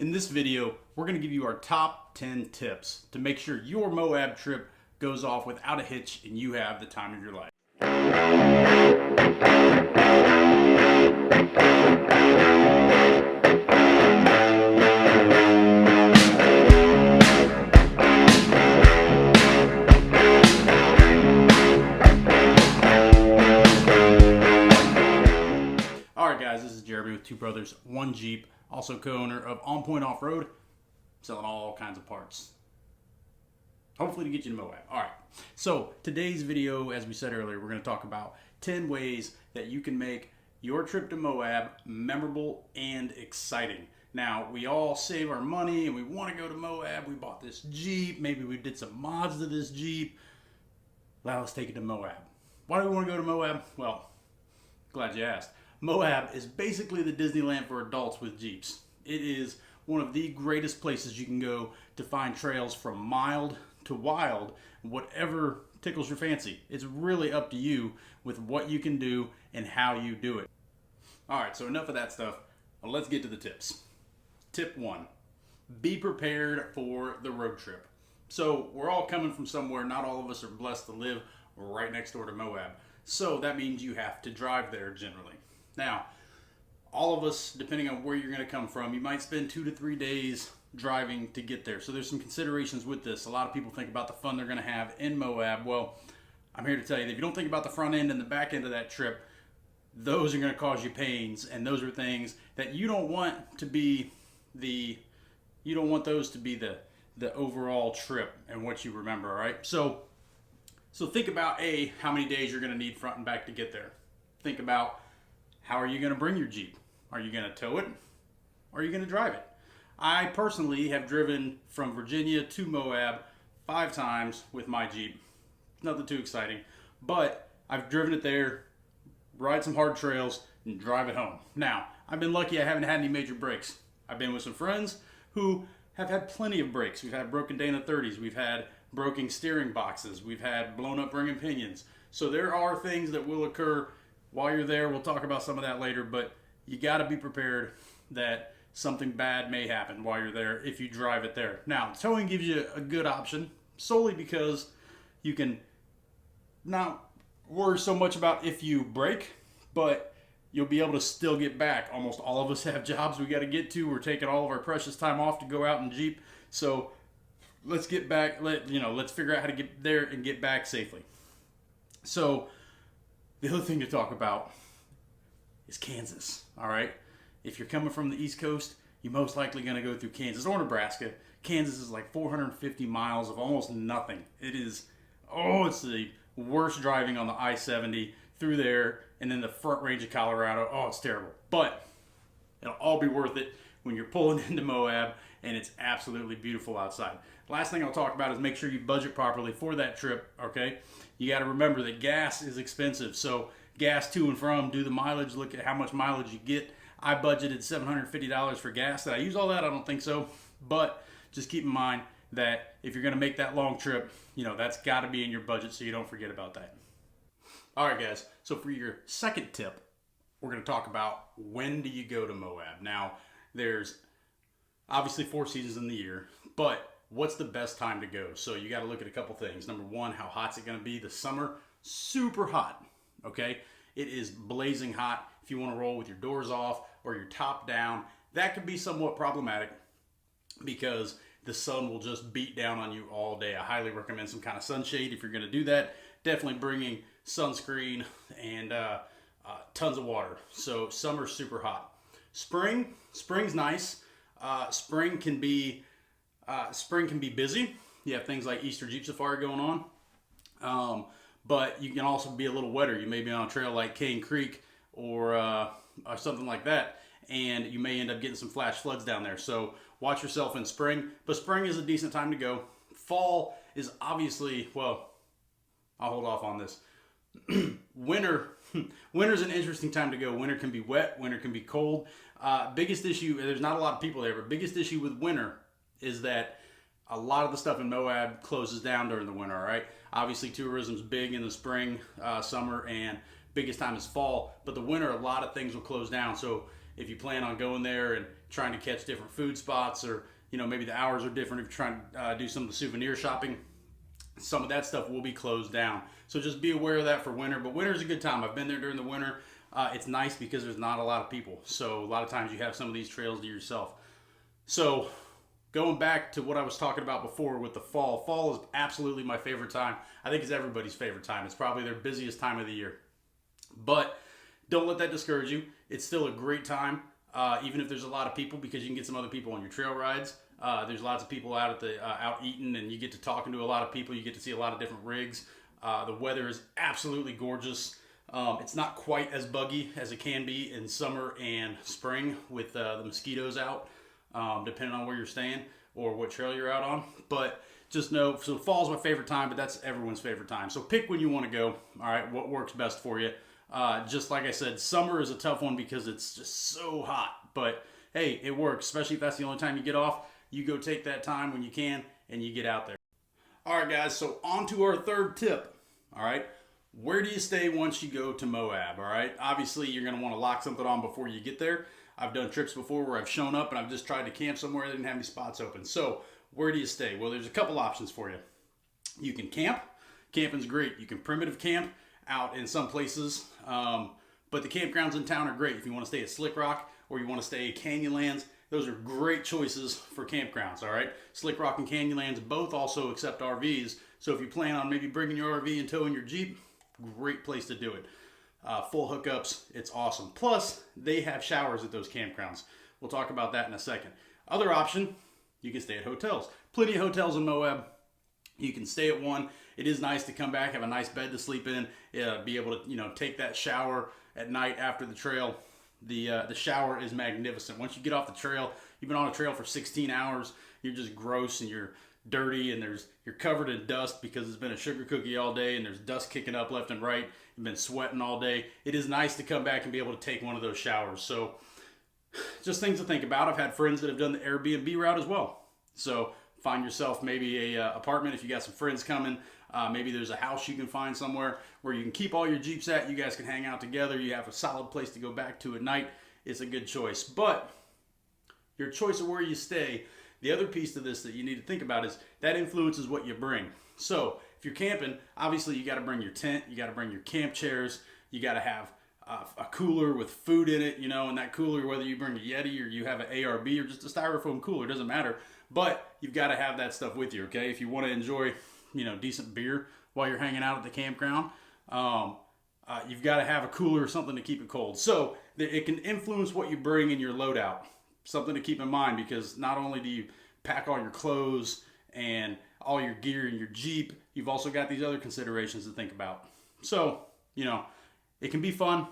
In this video, we're going to give you our top 10 tips to make sure your Moab trip goes off without a hitch and you have the time of your life. Alright guys, this is Jeremy with Two Brothers, One Jeep, also co-owner of On Point Off-Road, selling all kinds of parts. Hopefully to get you to Moab. Alright, so today's video, as we said earlier, we're going to talk about 10 ways that you can make your trip to Moab memorable and exciting. Now, we all save our money and we want to go to Moab. We bought this Jeep, maybe we did some mods to this Jeep. Now let's take it to Moab. Why do we want to go to Moab? Well, glad you asked. Moab is basically the Disneyland for adults with Jeeps. It is one of the greatest places you can go to find trails from mild to wild, whatever tickles your fancy. It's really up to you with what you can do and how you do it. Alright, so enough of that stuff. Let's get to the tips. Tip 1. Be prepared for the road trip. So we're all coming from somewhere. Not all of us are blessed to live right next door to Moab. So that means you have to drive there generally. Now, all of us, depending on where you're going to come from, you might spend 2 to 3 days driving to get there. So there's some considerations with this. A lot of people think about the fun they're going to have in Moab. Well, I'm here to tell you that if you don't think about the front end and the back end of that trip, those are going to cause you pains, and those are things that you don't want to be the overall trip and what you remember, all right? So think about how many days you're going to need front and back to get there. Think about, how are you going to bring your Jeep? Are you going to tow it? Or are you going to drive it? I personally have driven from Virginia to Moab 5 times with my Jeep. Nothing too exciting, but I've driven it there, ride some hard trails, and drive it home. Now, I've been lucky I haven't had any major breaks. I've been with some friends who have had plenty of breaks. We've had broken Dana 30s. We've had broken steering boxes. We've had blown up ring and pinions. So there are things that will occur while you're there. We'll talk about some of that later, but you got to be prepared that something bad may happen while you're there if you drive it there. Now, towing gives you a good option solely because you can not worry so much about if you break, but you'll be able to still get back. Almost all of us have jobs we got to get to. We're taking all of our precious time off to go out in Jeep. So let's get back. Let's figure out how to get there and get back safely. So the other thing to talk about is Kansas, all right? If you're coming from the East Coast, you're most likely going to go through Kansas or Nebraska. Kansas is like 450 miles of almost nothing. It's the worst driving on the I-70 through there and then the front range of Colorado. Oh, it's terrible. But it'll all be worth it when you're pulling into Moab and it's absolutely beautiful outside. Last thing I'll talk about is make sure you budget properly for that trip, okay? You got to remember that gas is expensive. So gas to and from, do the mileage, look at how much mileage you get. I budgeted $750 for gas. Did I use all that? I don't think so. But just keep in mind that if you're going to make that long trip, that's got to be in your budget so you don't forget about that. All right, guys. So for your second tip, we're going to talk about when do you go to Moab. Now, there's obviously 4 seasons in the year, but what's the best time to go? So you got to look at a couple things. Number one, how hot's it going to be? The summer, super hot, okay? It is blazing hot. If you want to roll with your doors off or your top down, that could be somewhat problematic because the sun will just beat down on you all day. I highly recommend some kind of sunshade if you're going to do that. Definitely bringing sunscreen and tons of water. So summer's super hot. Spring's nice. Spring can be busy. You have things like Easter Jeep Safari going on. But you can also be a little wetter. You may be on a trail like Kane Creek or something like that, and you may end up getting some flash floods down there. So watch yourself in spring. But spring is a decent time to go. Fall is obviously, well, I'll hold off on this. Winter's an interesting time to go. Winter can be wet. Winter can be cold. Biggest issue, there's not a lot of people there, but biggest issue with winter is that a lot of the stuff in Moab closes down during the winter, all right? Obviously, tourism's big in the spring, summer, and biggest time is fall. But the winter, a lot of things will close down. So if you plan on going there and trying to catch different food spots, or maybe the hours are different if you're trying to do some of the souvenir shopping, some of that stuff will be closed down. So just be aware of that for winter. But winter is a good time. I've been there during the winter. It's nice because there's not a lot of people. So a lot of times you have some of these trails to yourself. So going back to what I was talking about before with the fall. Fall is absolutely my favorite time. I think it's everybody's favorite time. It's probably their busiest time of the year. But don't let that discourage you. It's still a great time, even if there's a lot of people, because you can get some other people on your trail rides. There's lots of people out out eating, and you get to talking to a lot of people. You get to see a lot of different rigs. The weather is absolutely gorgeous. It's not quite as buggy as it can be in summer and spring with the mosquitoes out, depending on where you're staying or what trail you're out on. But just know, so fall's my favorite time, but that's everyone's favorite time. So pick when you want to go. All right, what works best for you. Just like I said, summer is a tough one because it's just so hot. But hey, it works, especially if that's the only time you get off. You go take that time when you can, and you get out there. All right, guys, so on to our third tip. All right, where do you stay once you go to Moab? All right, obviously, you're going to want to lock something on before you get there. I've done trips before where I've shown up and I've just tried to camp somewhere that didn't have any spots open. So where do you stay? Well, there's a couple options for you. You can camp. Camping's great. You can primitive camp out in some places, but the campgrounds in town are great. If you want to stay at Slick Rock or you want to stay at Canyonlands, those are great choices for campgrounds, all right? Slick Rock and Canyonlands both also accept RVs, so if you plan on maybe bringing your RV and towing your Jeep, great place to do it. Full hookups, it's awesome. Plus, they have showers at those campgrounds. We'll talk about that in a second. Other option, you can stay at hotels. Plenty of hotels in Moab. You can stay at one. It is nice to come back, have a nice bed to sleep in, be able to take that shower at night after the trail. The shower is magnificent. Once you get off the trail, you've been on a trail for 16 hours, you're just gross and you're dirty and you're covered in dust because it's been a sugar cookie all day and there's dust kicking up left and right. You've been sweating all day. It is nice to come back and be able to take one of those showers. So just things to think about. I've had friends that have done the Airbnb route as well. So find yourself maybe a apartment if you got some friends coming. Maybe there's a house you can find somewhere where you can keep all your Jeeps at. You guys can hang out together. You have a solid place to go back to at night. It's a good choice. But your choice of where you stay, the other piece to this that you need to think about is that influences what you bring. So if you're camping, obviously you got to bring your tent. You got to bring your camp chairs. You got to have a cooler with food in it, and that cooler, whether you bring a Yeti or you have an ARB or just a styrofoam cooler, doesn't matter. But you've got to have that stuff with you, okay? If you want to enjoy, decent beer while you're hanging out at the campground, you've got to have a cooler or something to keep it cold. So it can influence what you bring in your loadout. Something to keep in mind, because not only do you pack all your clothes and all your gear in your Jeep, you've also got these other considerations to think about. So, it can be fun.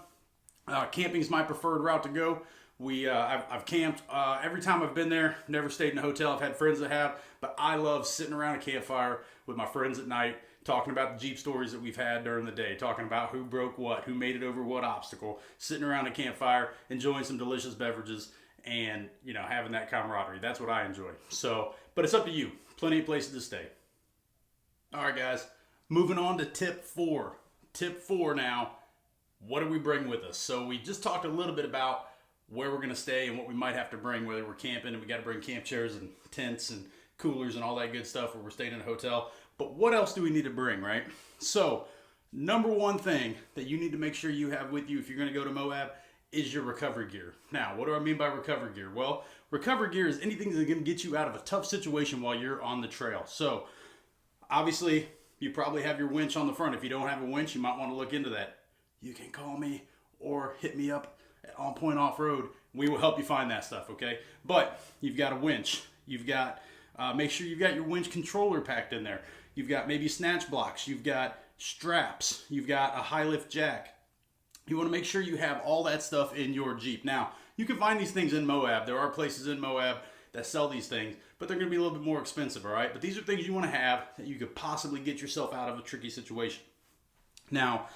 Camping is my preferred route to go. I've camped every time I've been there. Never stayed in a hotel. I've had friends that have, but I love sitting around a campfire with my friends at night, talking about the Jeep stories that we've had during the day, talking about who broke what, who made it over what obstacle, sitting around a campfire, enjoying some delicious beverages, and having that camaraderie. That's what I enjoy. So, but it's up to you. Plenty of places to stay. All right, guys. Moving on to tip 4. Tip 4 now. What do we bring with us? So we just talked a little bit about where we're going to stay and what we might have to bring, whether we're camping and we got to bring camp chairs and tents and coolers and all that good stuff, or we're staying in a hotel. But what else do we need to bring, right? So number one thing that you need to make sure you have with you if you're going to go to Moab is your recovery gear. Now, what do I mean by recovery gear? Well, recovery gear is anything that's going to get you out of a tough situation while you're on the trail. So obviously, you probably have your winch on the front. If you don't have a winch, you might want to look into that. You can call me or hit me up at On Point Off-Road. We will help you find that stuff, okay? But you've got a winch. You've got, make sure you've got your winch controller packed in there. You've got maybe snatch blocks. You've got straps. You've got a high lift jack. You want to make sure you have all that stuff in your Jeep. Now, you can find these things in Moab. There are places in Moab that sell these things, but they're going to be a little bit more expensive, all right? But these are things you want to have that you could possibly get yourself out of a tricky situation. Now,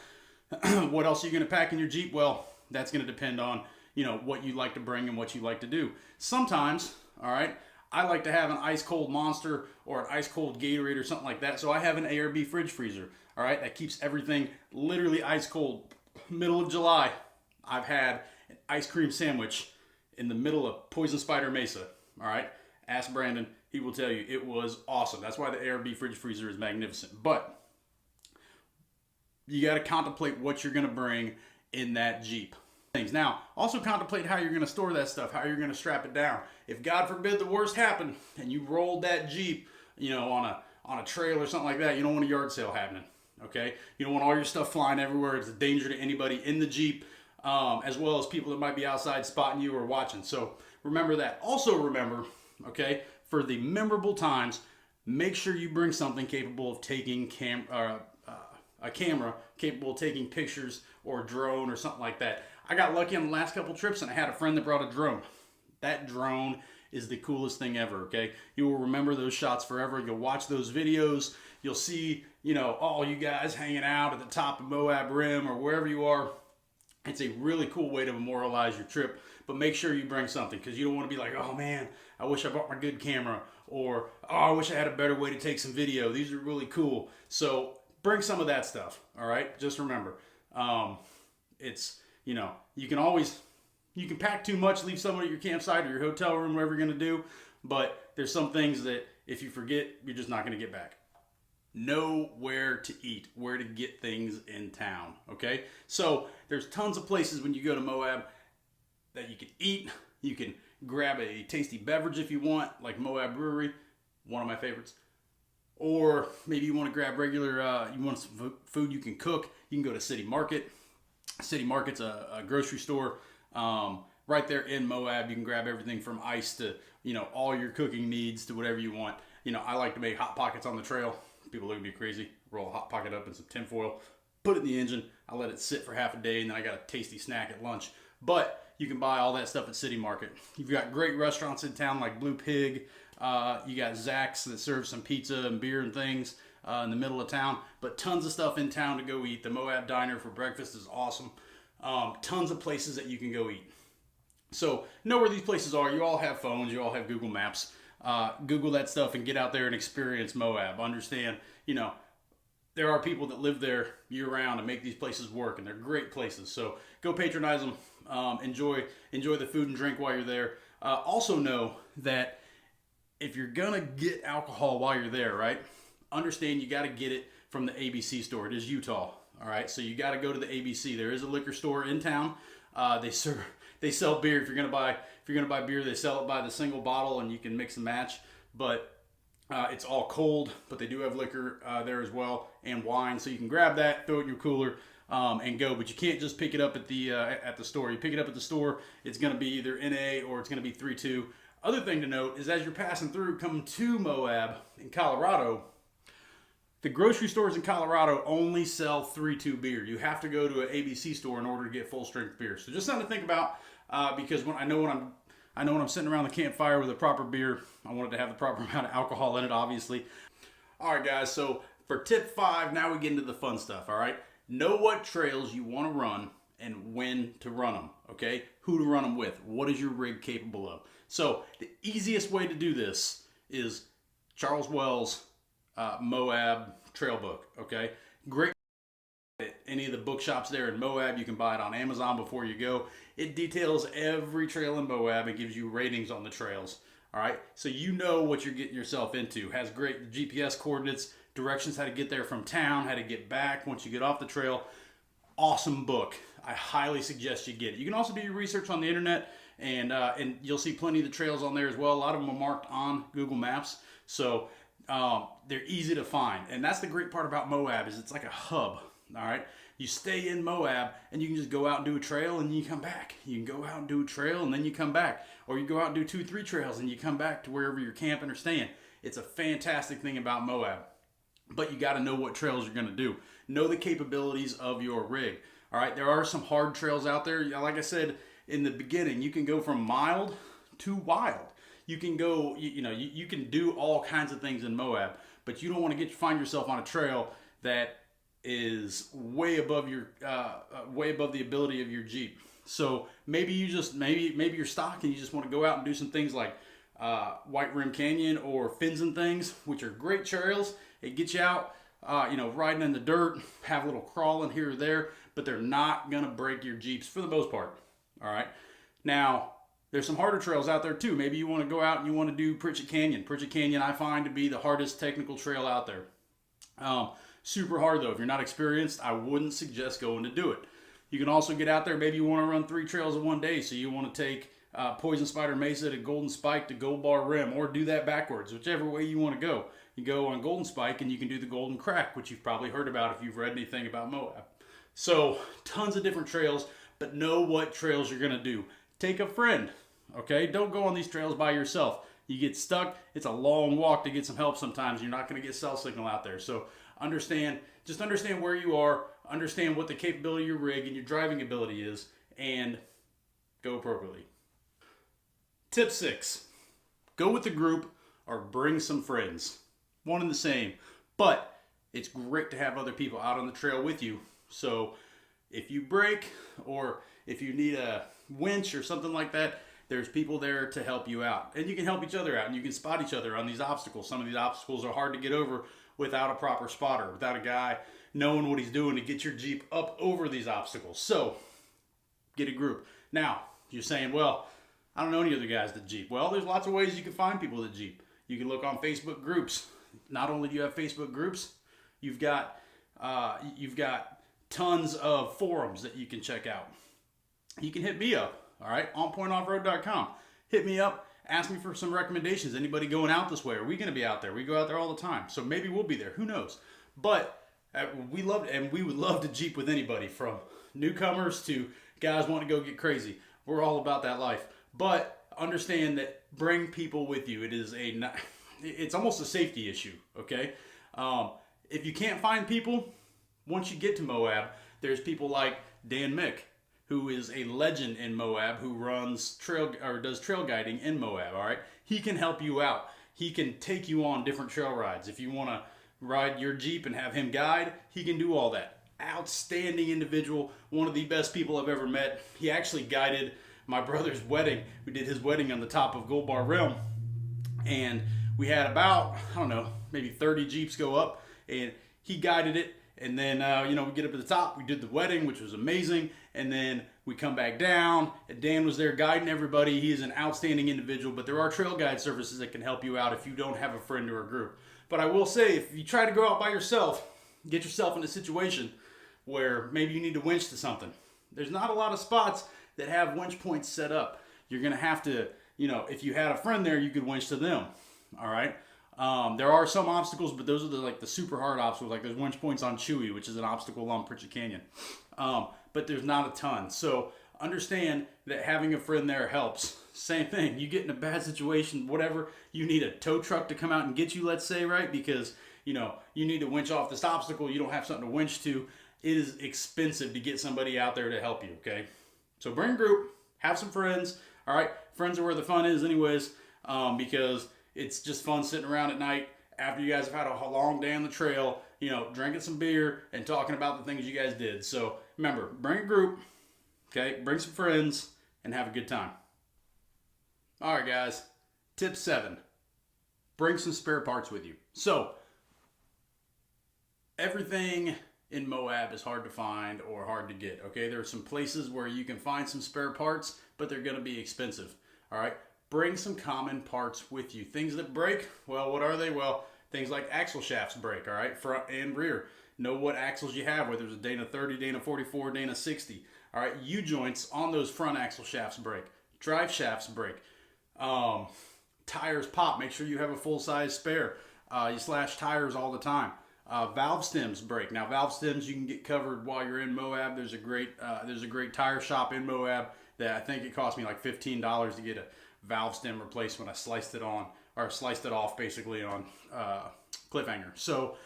what else are you going to pack in your Jeep? Well, that's going to depend on, what you like to bring and what you like to do. Sometimes, all right, I like to have an ice cold Monster or an ice cold Gatorade or something like that. So I have an ARB fridge freezer, all right, that keeps everything literally ice cold. Middle of July, I've had an ice cream sandwich in the middle of Poison Spider Mesa. All right, ask Brandon; he will tell you it was awesome. That's why the ARB fridge freezer is magnificent. But you got to contemplate what you're going to bring in that Jeep. Things now, also contemplate how you're going to store that stuff, how you're going to strap it down. If God forbid the worst happened and you rolled that Jeep, on a trail or something like that, you don't want a yard sale happening. Okay, you don't want all your stuff flying everywhere. It's a danger to anybody in the Jeep, as well as people that might be outside spotting you or watching. So remember that. Also remember, okay, for the memorable times, make sure you bring something capable of taking a camera capable of taking pictures, or a drone or something like that. I got lucky on the last couple trips and I had a friend that brought a drone. That drone is the coolest thing ever, okay? You will remember those shots forever. You'll watch those videos. You'll see, all you guys hanging out at the top of Moab Rim or wherever you are. It's a really cool way to memorialize your trip, but make sure you bring something, because you don't want to be like, oh man, I wish I brought my good camera, or oh, I wish I had a better way to take some video. These are really cool. So bring some of that stuff, all right? Just remember, you can pack too much, leave some at your campsite or your hotel room, whatever you're going to do, but there's some things that if you forget, you're just not going to get back. Know where to eat, where to get things in town, okay? So there's tons of places when you go to Moab that you can eat. You can grab a tasty beverage if you want, like Moab Brewery, one of my favorites. Or maybe you want to grab you want some food you can cook. You can go to City Market. City Market's a grocery store right there in Moab. You can grab everything from ice to, all your cooking needs to whatever you want. I like to make Hot Pockets on the trail. People look at me crazy. Roll a Hot Pocket up in some tinfoil, put it in the engine. I let it sit for half a day, and then I got a tasty snack at lunch. But you can buy all that stuff at City Market. You've got great restaurants in town like Blue Pig. You got Zach's that serves some pizza and beer and things in the middle of town. But tons of stuff in town to go eat. The Moab Diner for breakfast is awesome. Tons of places that you can go eat. So know where these places are. You all have phones. You all have Google Maps. Google that stuff and get out there and experience Moab. Understand, there are people that live there year round and make these places work, and they're great places. So go patronize them. Enjoy the food and drink while you're there. Also know that if you're gonna get alcohol while you're there, right? Understand you got to get it from the ABC store. It is Utah, all right. So you got to go to the ABC. There is a liquor store in town. They sell beer. If you're gonna buy beer, they sell it by the single bottle, and you can mix and match. But it's all cold. But they do have liquor there as well, and wine. So you can grab that, throw it in your cooler, and go. But you can't just pick it up at the store. You pick it up at the store, it's gonna be either NA or it's gonna be 3.2. Other thing to note is as you're passing through, coming to Moab in Colorado, the grocery stores in Colorado only sell 3.2 beer. You have to go to an ABC store in order to get full strength beer. So just something to think about, because when I'm sitting around the campfire with a proper beer, I wanted to have the proper amount of alcohol in it, obviously. All right, guys. So for tip 5, now we get into the fun stuff. All right, know what trails you want to run and when to run them. Okay, who to run them with. What is your rig capable of? So the easiest way to do this is Charles Wells' Moab Trail Book. Okay, great. At any of the bookshops there in Moab, you can buy it on Amazon before you go. It details every trail in Moab and gives you ratings on the trails. All right, so you know what you're getting yourself into. Has great GPS coordinates, directions how to get there from town, how to get back once you get off the trail. Awesome book. I highly suggest you get it. You can also do your research on the internet, and you'll see plenty of the trails on there as well. A lot of them are marked on Google Maps, so they're easy to find. And that's the great part about Moab, is it's like a hub. All right, you stay in Moab and you can just go out and do a trail and you come back. You can go out and do a trail and then you come back, or you go out and do 2-3 trails and you come back to wherever you're camping or staying. It's a fantastic thing about Moab, but you got to know what trails you're going to do. Know the capabilities of your rig. All right, there are some hard trails out there. Like I said in the beginning, you can go from mild to wild. You can go, you can do all kinds of things in Moab, but you don't want to find yourself on a trail that is way above the ability of your Jeep. So maybe you're stock and you just want to go out and do some things like White Rim Canyon or Fins and Things, which are great trails. It gets you out, riding in the dirt, have a little crawling here or there, but they're not gonna break your Jeeps for the most part. All right. Now, There's some harder trails out there too. Maybe you want to go out and you want to do Pritchett Canyon. Pritchett Canyon I find to be the hardest technical trail out there. Super hard though. If you're not experienced, I wouldn't suggest going to do it. You can also get out there. Maybe you want to run 3 trails in one day. So you want to take Poison Spider Mesa to Golden Spike to Gold Bar Rim, or do that backwards, whichever way you want to go. You go on Golden Spike and you can do the Golden Crack, which you've probably heard about if you've read anything about Moab. So tons of different trails, but know what trails you're going to do. Take a friend, okay? Don't go on these trails by yourself. You get stuck. It's a long walk to get some help sometimes. You're not going to get cell signal out there. So just understand where you are, understand what the capability of your rig and your driving ability is, and go appropriately. Tip 6, go with the group or bring some friends. One and the same, but it's great to have other people out on the trail with you. So if you break or if you need a winch or something like that, there's people there to help you out. And you can help each other out and you can spot each other on these obstacles. Some of these obstacles are hard to get over without a proper spotter, without a guy knowing what he's doing to get your Jeep up over these obstacles. So get a group. Now, you're saying, well, I don't know any other guys that Jeep. Well, there's lots of ways you can find people that Jeep. You can look on Facebook groups. Not only do you have Facebook groups, you've got tons of forums that you can check out. You can hit me up, all right, onpointoffroad.com. Hit me up, ask me for some recommendations. Anybody going out this way? Are we going to be out there? We go out there all the time, so maybe we'll be there. Who knows? But we would love to Jeep with anybody, from newcomers to guys wanting to go get crazy. We're all about that life. But understand that bring people with you. It's almost a safety issue, okay? If you can't find people, once you get to Moab, there's people like Dan Mick, who is a legend in Moab, who does trail guiding in Moab, all right? He can help you out. He can take you on different trail rides. If you want to ride your Jeep and have him guide, he can do all that. Outstanding individual, one of the best people I've ever met. He actually guided my brother's wedding. We did his wedding on the top of Gold Bar Rim, and we had about, I don't know, maybe 30 Jeeps go up, and he guided it. And then, we get up to the top, we did the wedding, which was amazing. And then we come back down, and Dan was there guiding everybody. He is an outstanding individual, but there are trail guide services that can help you out if you don't have a friend or a group. But I will say, if you try to go out by yourself, get yourself in a situation where maybe you need to winch to something. There's not a lot of spots that have winch points set up. You're going to have to, if you had a friend there, you could winch to them, all right? There are some obstacles, but those are the super hard obstacles. Like there's winch points on Chewy, which is an obstacle along Pritchett Canyon. But there's not a ton. So understand that having a friend there helps. Same thing. You get in a bad situation, whatever, you need a tow truck to come out and get you, let's say, right? Because, you need to winch off this obstacle. You don't have something to winch to. It is expensive to get somebody out there to help you, okay? So bring a group, have some friends, all right? Friends are where the fun is anyways, because it's just fun sitting around at night after you guys have had a long day on the trail, drinking some beer and talking about the things you guys did. So remember, bring a group, okay? Bring some friends and have a good time. All right, guys. Tip 7, bring some spare parts with you. So everything in Moab is hard to find or hard to get, okay? There are some places where you can find some spare parts, but they're going to be expensive, all right? Bring some common parts with you. Things that break, well, what are they? Well, things like axle shafts break, all right, front and rear. Know what axles you have, whether it's a Dana 30, Dana 44, Dana 60. All right, U-joints on those front axle shafts break. Drive shafts break. Tires pop. Make sure you have a full-size spare. You slash tires all the time. Valve stems break. Now, valve stems you can get covered while you're in Moab. There's a great tire shop in Moab that I think it cost me like $15 to get a valve stem replaced when I sliced it off basically on Cliffhanger. So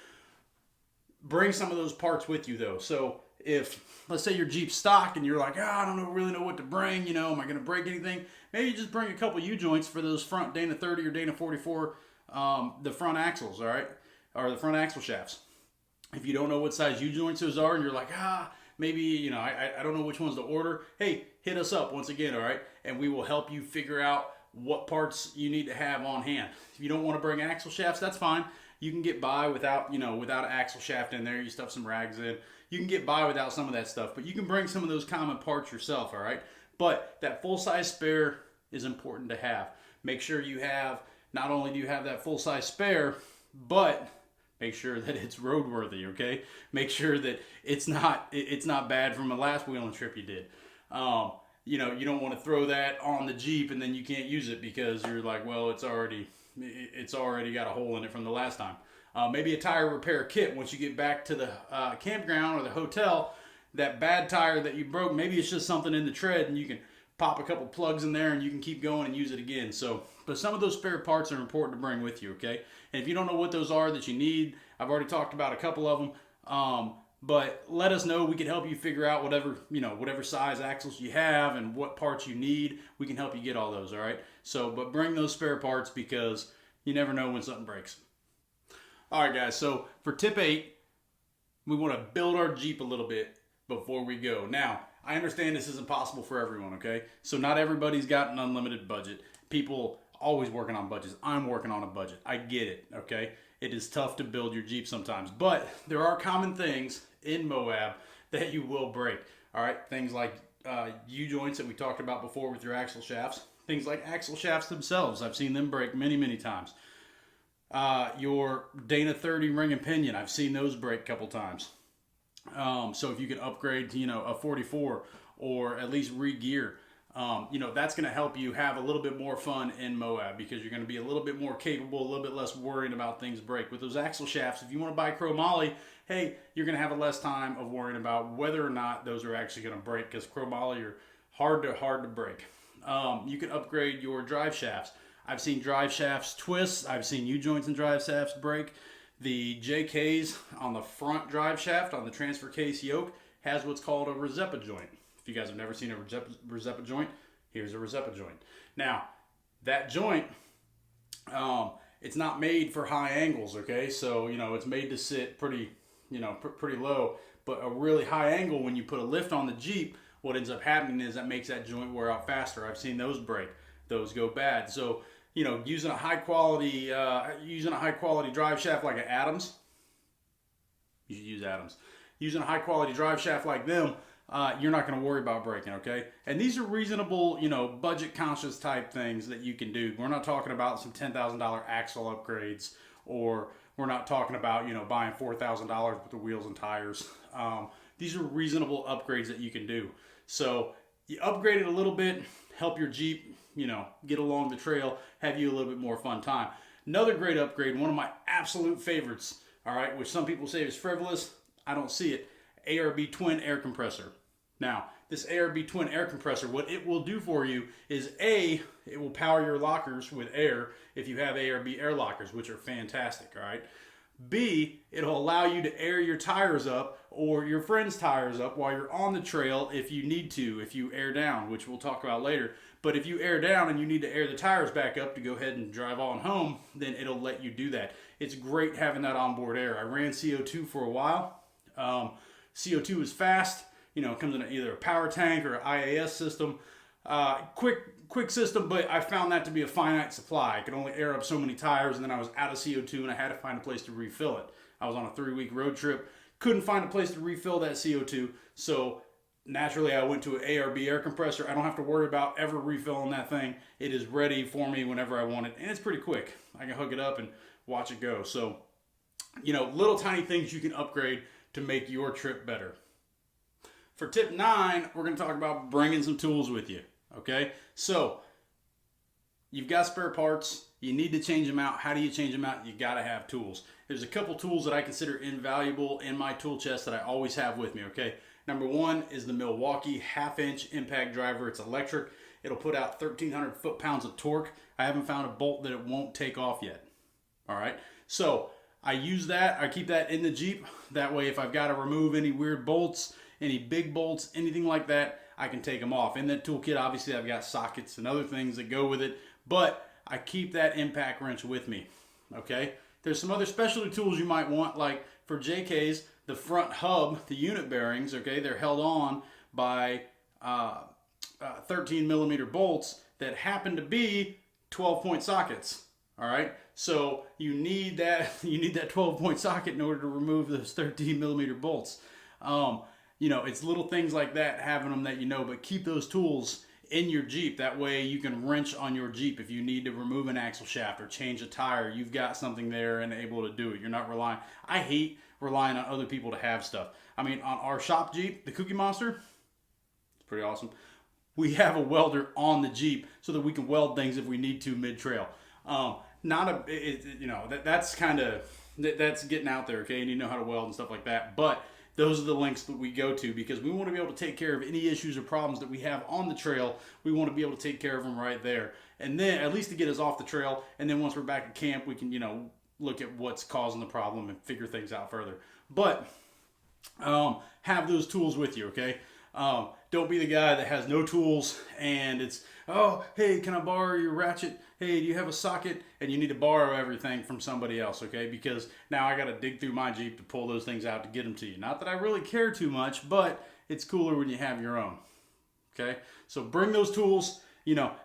bring some of those parts with you though. So if, let's say your Jeep's stock and you're like, I don't really know what to bring, am I going to break anything? Maybe you just bring a couple U-joints for those front Dana 30 or Dana 44, the front axles, all right? Or the front axle shafts. If you don't know what size U-joints those are and you're like, maybe, I don't know which ones to order, hey, hit us up once again, all right? And we will help you figure out what parts you need to have on hand. If you don't want to bring axle shafts, that's fine. You can get by without an axle shaft in there. You stuff some rags in. You can get by without some of that stuff, but you can bring some of those common parts yourself, all right? But that full-size spare is important to have. Make sure you have, not only do you have that full-size spare, but make sure that it's roadworthy, okay? Make sure that it's not bad from the last wheeling trip you did. You know, you don't want to throw that on the Jeep and then you can't use it because you're like, well, it's already got a hole in it from the last time. Maybe a tire repair kit. Once you get back to the campground or the hotel, that bad tire that you broke, maybe it's just something in the tread and you can pop a couple plugs in there and you can keep going and use it again. So, but some of those spare parts are important to bring with you, okay? And if you don't know what those are that you need, I've already talked about a couple of them. But let us know. We can help you figure out whatever size axles you have and what parts you need. We can help you get all those, all right? So, but bring those spare parts because you never know when something breaks. All right, guys. So for tip 8, we want to build our Jeep a little bit before we go. Now, I understand this isn't possible for everyone, okay? So not everybody's got an unlimited budget. People always working on budgets. I'm working on a budget. I get it, okay? It is tough to build your Jeep sometimes, but there are common things in Moab that you will break. All right, things like U-joints that we talked about before with your axle shafts. Things like axle shafts themselves. I've seen them break many, many times. Your Dana 30 ring and pinion. I've seen those break a couple times. So if you can upgrade to, a 44 or at least re-gear, that's going to help you have a little bit more fun in Moab because you're going to be a little bit more capable, a little bit less worried about things break. With those axle shafts, if you want to buy chromoly, hey, you're going to have a less time of worrying about whether or not those are actually going to break because chromoly are hard to break. You can upgrade your drive shafts. I've seen drive shafts twist. I've seen U-joints and drive shafts break. The JKs on the front drive shaft on the transfer case yoke has what's called a Rosetta joint. If you guys have never seen a Rosetta joint, here's a Rosetta joint. Now, that joint, it's not made for high angles, okay? So, it's made to sit pretty low. But a really high angle, when you put a lift on the Jeep, what ends up happening is that makes that joint wear out faster. I've seen those break. Those go bad. So, using a high quality drive shaft like an Adams, you should use Adams. Using a high quality drive shaft like them, you're not going to worry about breaking, okay? And these are reasonable, budget conscious type things that you can do. We're not talking about some $10,000 axle upgrades, or we're not talking about, buying $4,000 worth of wheels and tires. These are reasonable upgrades that you can do. So you upgrade it a little bit, help your Jeep, get along the trail, have you a little bit more fun time. Another great upgrade, one of my absolute favorites, all right, which some people say is frivolous. I don't see it. ARB twin air compressor. Now, this ARB twin air compressor, what it will do for you is A, it will power your lockers with air if you have ARB air lockers, which are fantastic, all right? B, it'll allow you to air your tires up or your friend's tires up while you're on the trail if you need to, if you air down, which we'll talk about later. But if you air down and you need to air the tires back up to go ahead and drive on home, then it'll let you do that. It's great having that onboard air. I ran CO2 for a while. CO2 is fast. It comes in either a power tank or an IAS system. Quick system, but I found that to be a finite supply. I could only air up so many tires, and then I was out of CO2, and I had to find a place to refill it. I was on a 3-week road trip, couldn't find a place to refill that CO2, so naturally I went to an ARB air compressor. I don't have to worry about ever refilling that thing. It is ready for me whenever I want it, and it's pretty quick. I can hook it up and watch it go. So, little tiny things you can upgrade to make your trip better. For tip 9, we're going to talk about bringing some tools with you. Okay, so you've got spare parts. You need to change them out. How do you change them out? You got to have tools. There's a couple tools that I consider invaluable in my tool chest that I always have with me. Okay, number 1 is the Milwaukee 1/2-inch impact driver. It's electric. It'll put out 1,300 foot-pounds of torque. I haven't found a bolt that it won't take off yet. All right, so I use that. I keep that in the Jeep. That way, if I've got to remove any weird bolts, any big bolts, anything like that, I can take them off. In that toolkit, obviously, I've got sockets and other things that go with it, but I keep that impact wrench with me, okay? There's some other specialty tools you might want, like for JKs, the front hub, the unit bearings, okay, they're held on by 13 millimeter bolts that happen to be 12-point sockets, all right? So you need that 12-point socket in order to remove those 13 millimeter bolts. It's little things like that, having them that but keep those tools in your Jeep. That way you can wrench on your Jeep if you need to remove an axle shaft or change a tire. You've got something there and able to do it. You're not relying. I hate relying on other people to have stuff. I mean, on our shop Jeep, the Cookie Monster, it's pretty awesome. We have a welder on the Jeep so that we can weld things if we need to mid-trail. That's kind of, that's getting out there, okay? And you know how to weld and stuff like that. But those are the links that we go to because we want to be able to take care of any issues or problems that we have on the trail. We want to be able to take care of them right there. And then at least to get us off the trail. And then once we're back at camp, we can, look at what's causing the problem and figure things out further. But have those tools with you, okay? Don't be the guy that has no tools and it's, oh, hey, can I borrow your ratchet? Hey, do you have a socket? And you need to borrow everything from somebody else, okay? Because now I got to dig through my Jeep to pull those things out to get them to you. Not that I really care too much, but it's cooler when you have your own, okay? So bring those tools,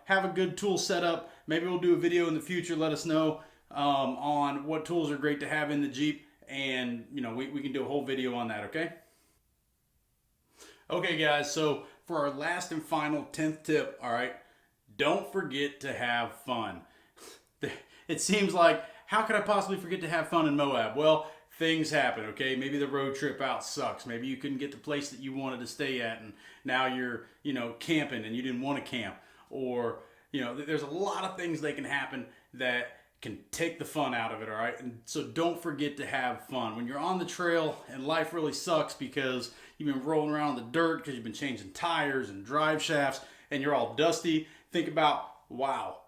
have a good tool set up. Maybe we'll do a video in the future. Let us know on what tools are great to have in the Jeep. And, we can do a whole video on that, okay? Okay, guys, so for our last and final 10th tip, all right, don't forget to have fun. It seems like, how could I possibly forget to have fun in Moab? Well, things happen, okay? Maybe the road trip out sucks. Maybe you couldn't get the place that you wanted to stay at, and now you're, camping and you didn't want to camp. Or, there's a lot of things that can happen that can take the fun out of it, all right? And so don't forget to have fun. When you're on the trail and life really sucks because you've been rolling around in the dirt because you've been changing tires and drive shafts and you're all dusty, think about, wow,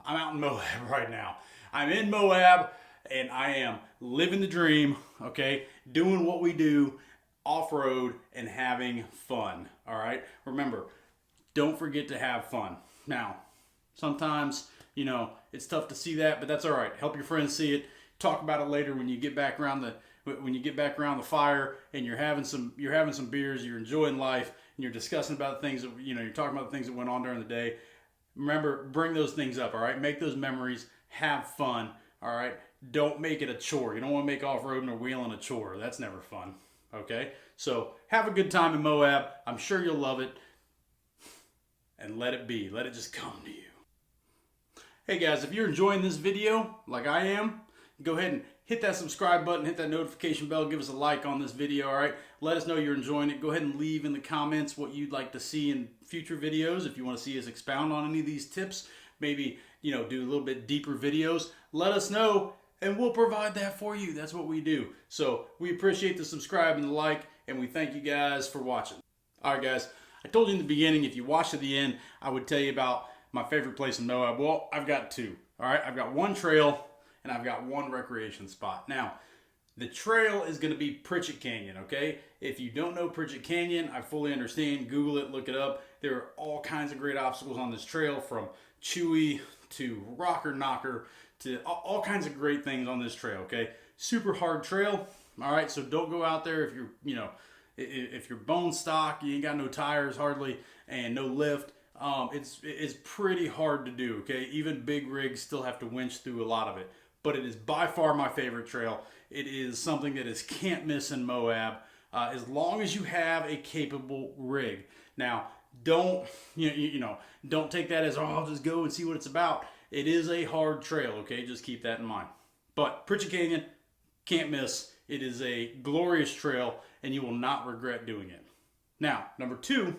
I'm out in Moab right now. I'm in Moab and I am living the dream, okay? Doing what we do off-road and having fun, all right? Remember, don't forget to have fun. Now, sometimes, it's tough to see that, but that's all right. Help your friends see it. Talk about it later when you get back around the fire and you're having some beers, you're enjoying life, and you're discussing about the things that you're talking about the things that went on during the day. Remember, bring those things up, all right? Make those memories, have fun, all right? Don't make it a chore. You don't want to make off-roading or wheeling a chore. That's never fun, okay? So have a good time in Moab. I'm sure you'll love it. And let it be. Let it just come to you. Hey guys, if you're enjoying this video like I am, go ahead and hit that subscribe button, hit that notification bell, give us a like on this video, all right? Let us know you're enjoying it. Go ahead and leave in the comments what you'd like to see in future videos. If you want to see us expound on any of these tips, maybe, do a little bit deeper videos, let us know and we'll provide that for you. That's what we do. So we appreciate the subscribe and the like, and we thank you guys for watching. All right, guys, I told you in the beginning, if you watch to the end, I would tell you about my favorite place in Moab. Well, I've got two. All right, I've got one trail and I've got one recreation spot. Now, the trail is going to be Pritchett Canyon, okay? If you don't know Pritchett Canyon, I fully understand. Google it, look it up. There are all kinds of great obstacles on this trail, from chewy to rocker knocker to all kinds of great things on this trail, okay? Super hard trail, all right? So don't go out there if you're, if you're bone stock, you ain't got no tires hardly and no lift. It's pretty hard to do, okay? Even big rigs still have to winch through a lot of it. But it is by far my favorite trail. It is something that is can't miss in Moab, as long as you have a capable rig. Now, don't don't take that as, oh, I'll just go and see what it's about. It is a hard trail, okay? Just keep that in mind. But Pritchett Canyon, can't miss. It is a glorious trail, and you will not regret doing it. Now, number two,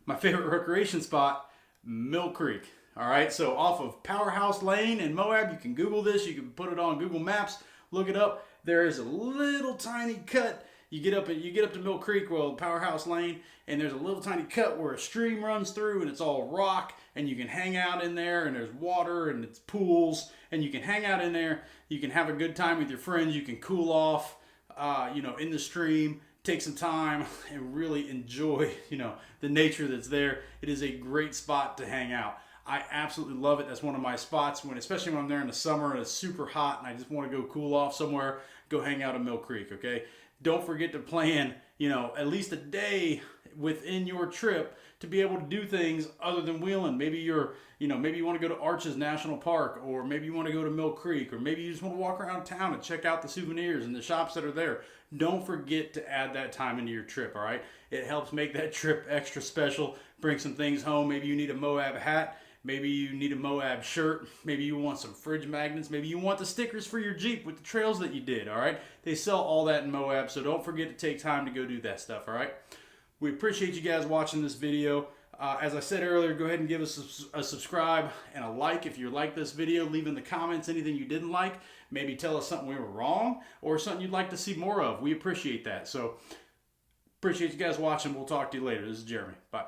my favorite recreation spot, Mill Creek. All right, so off of Powerhouse Lane in Moab, you can Google this. You can put it on Google Maps, look it up. There is a little tiny cut. You get up to Mill Creek, well, Powerhouse Lane, and there's a little tiny cut where a stream runs through, and it's all rock, and you can hang out in there, and there's water, and it's pools, and you can hang out in there. You can have a good time with your friends. You can cool off, in the stream. Take some time and really enjoy, the nature that's there. It is a great spot to hang out. I absolutely love it. That's one of my spots, especially when I'm there in the summer and it's super hot and I just want to go cool off somewhere, go hang out at Mill Creek, okay? Don't forget to plan, at least a day within your trip to be able to do things other than wheeling. Maybe maybe you want to go to Arches National Park, or maybe you want to go to Mill Creek, or maybe you just want to walk around town and check out the souvenirs and the shops that are there. Don't forget to add that time into your trip, all right? It helps make that trip extra special. Bring some things home. Maybe you need a Moab hat. Maybe you need a Moab shirt. Maybe you want some fridge magnets. Maybe you want the stickers for your Jeep with the trails that you did, all right? They sell all that in Moab, so don't forget to take time to go do that stuff, all right? We appreciate you guys watching this video. As I said earlier, go ahead and give us a subscribe and a like if you like this video. Leave in the comments anything you didn't like. Maybe tell us something we were wrong or something you'd like to see more of. We appreciate that. So, appreciate you guys watching. We'll talk to you later. This is Jeremy. Bye.